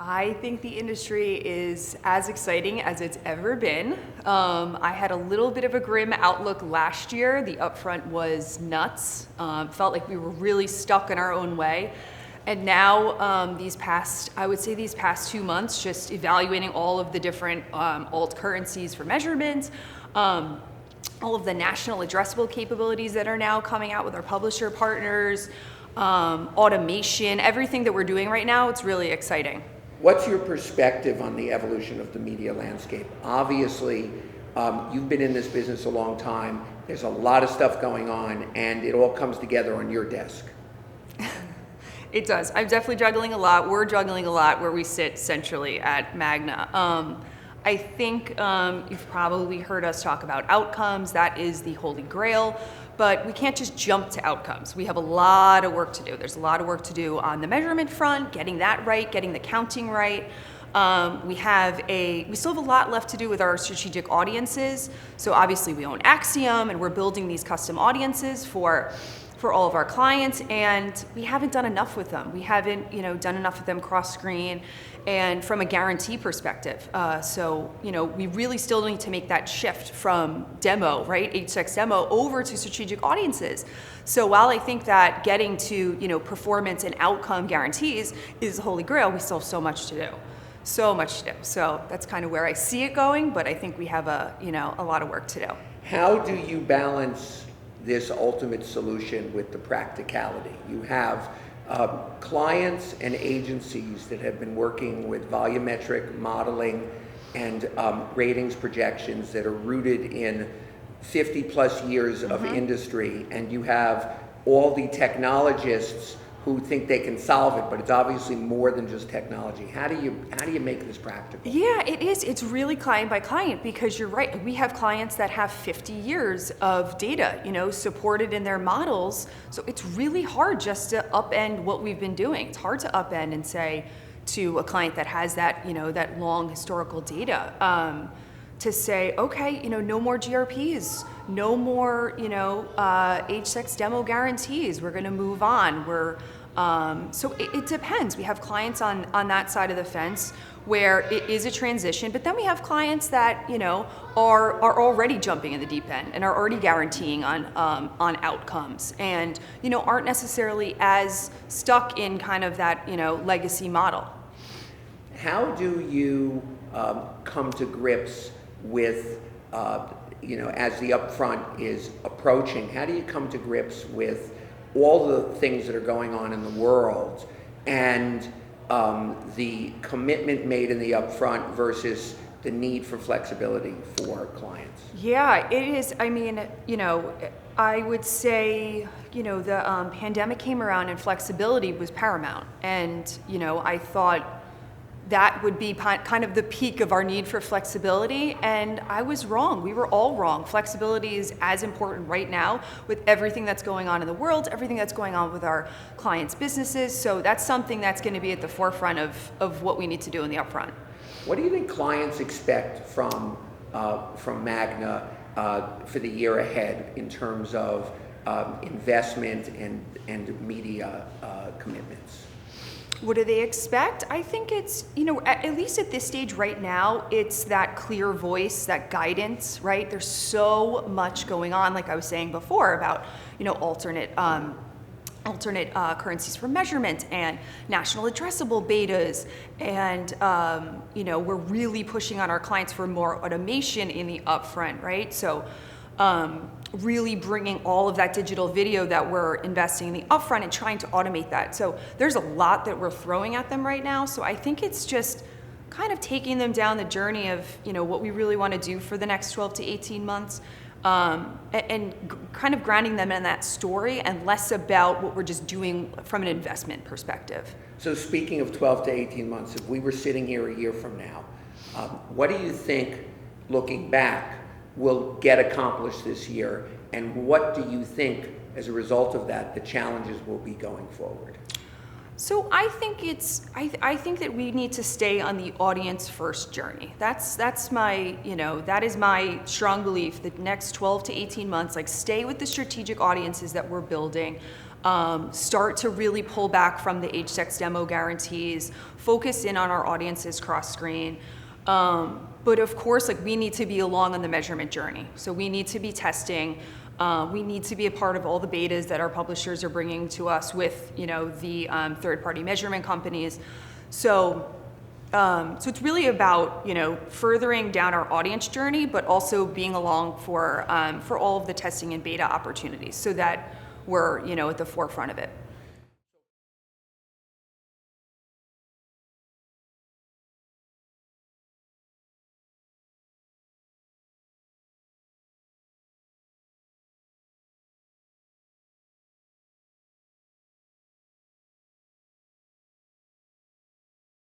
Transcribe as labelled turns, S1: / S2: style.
S1: I think the industry is as exciting as it's ever been. I had a little bit of a grim outlook last year. The Upfront was nuts. Felt like we were really stuck in our own way. And now these past 2 months, just evaluating all of the different alt currencies for measurements, all of the national addressable capabilities that are now coming out with our publisher partners, automation, everything that we're doing right now, it's really exciting.
S2: What's your perspective on the evolution of the media landscape? Obviously, you've been in this business a long time. There's a lot of stuff going on, and it all comes together on your desk.
S1: It does. I'm definitely juggling a lot. We're juggling a lot where we sit centrally at Magna. I think you've probably heard us talk about outcomes. That is the Holy Grail. But we can't just jump to outcomes. We have a lot of work to do. There's a lot of work to do on the measurement front, getting that right, getting the counting right. We still have a lot left to do with our strategic audiences. So obviously we own Axiom, and we're building these custom audiences for all of our clients, and we haven't done enough with them. We haven't, done enough with them cross-screen and from a guarantee perspective. So we really still need to make that shift from demo, right, HX demo, over to strategic audiences. So while I think that getting to, performance and outcome guarantees is the Holy Grail, we still have so much to do. So much to do. So that's kind of where I see it going, but I think we have a lot of work to do.
S2: How do you balance this ultimate solution with the practicality? You have clients and agencies that have been working with volumetric modeling and ratings projections that are rooted in 50 plus years of industry, and you have all the technologists who think they can solve it, but it's obviously more than just technology. How do you make this practical?
S1: Yeah, it is. It's really client by client, because you're right. We have clients that have 50 years of data, supported in their models. So it's really hard just to upend what we've been doing. It's hard to upend and say to a client that has that, that long historical data, to say, okay, no more GRPs, no more, H6 demo guarantees. We're going to move on. So it depends. We have clients on that side of the fence where it is a transition, but then we have clients that, are already jumping in the deep end and are already guaranteeing on outcomes, and, aren't necessarily as stuck in kind of that, legacy model.
S2: How do you come to grips with, as the Upfront is approaching, how do you come to grips with all the things that are going on in the world and the commitment made in the Upfront versus the need for flexibility for clients?
S1: Yeah, it is. I mean, I would say, the pandemic came around and flexibility was paramount. And, I thought that would be kind of the peak of our need for flexibility, and I was wrong. We were all wrong. Flexibility is as important right now with everything that's going on in the world, everything that's going on with our clients' businesses. So that's something that's going to be at the forefront of what we need to do in the Upfront.
S2: What do you think clients expect from Magna for the year ahead in terms of investment and media commitments?
S1: What do they expect? I think it's, at least at this stage right now, it's that clear voice, that guidance, right? There's so much going on, like I was saying before, about, alternate currencies for measurement and national addressable betas. And, we're really pushing on our clients for more automation in the Upfront, right? So really bringing all of that digital video that we're investing in the Upfront and trying to automate that. So there's a lot that we're throwing at them right now. So I think it's just kind of taking them down the journey of, what we really want to do for the next 12 to 18 months, and kind of grounding them in that story and less about what we're just doing from an investment perspective.
S2: So speaking of 12 to 18 months, if we were sitting here a year from now, what do you think, looking back, will get accomplished this year, and what do you think, as a result of that, the challenges will be going forward?
S1: So I think I think that we need to stay on the audience first journey. That's my, that is my strong belief. The next 12 to 18 months, stay with the strategic audiences that we're building. start to really pull back from the age, sex, demo guarantees, focus in on our audiences cross-screen. But of course, like, we need to be along on the measurement journey. So we need to be testing. We need to be a part of all the betas that our publishers are bringing to us with, the third-party measurement companies. So it's really about, furthering down our audience journey, but also being along for all of the testing and beta opportunities so that we're, at the forefront of it.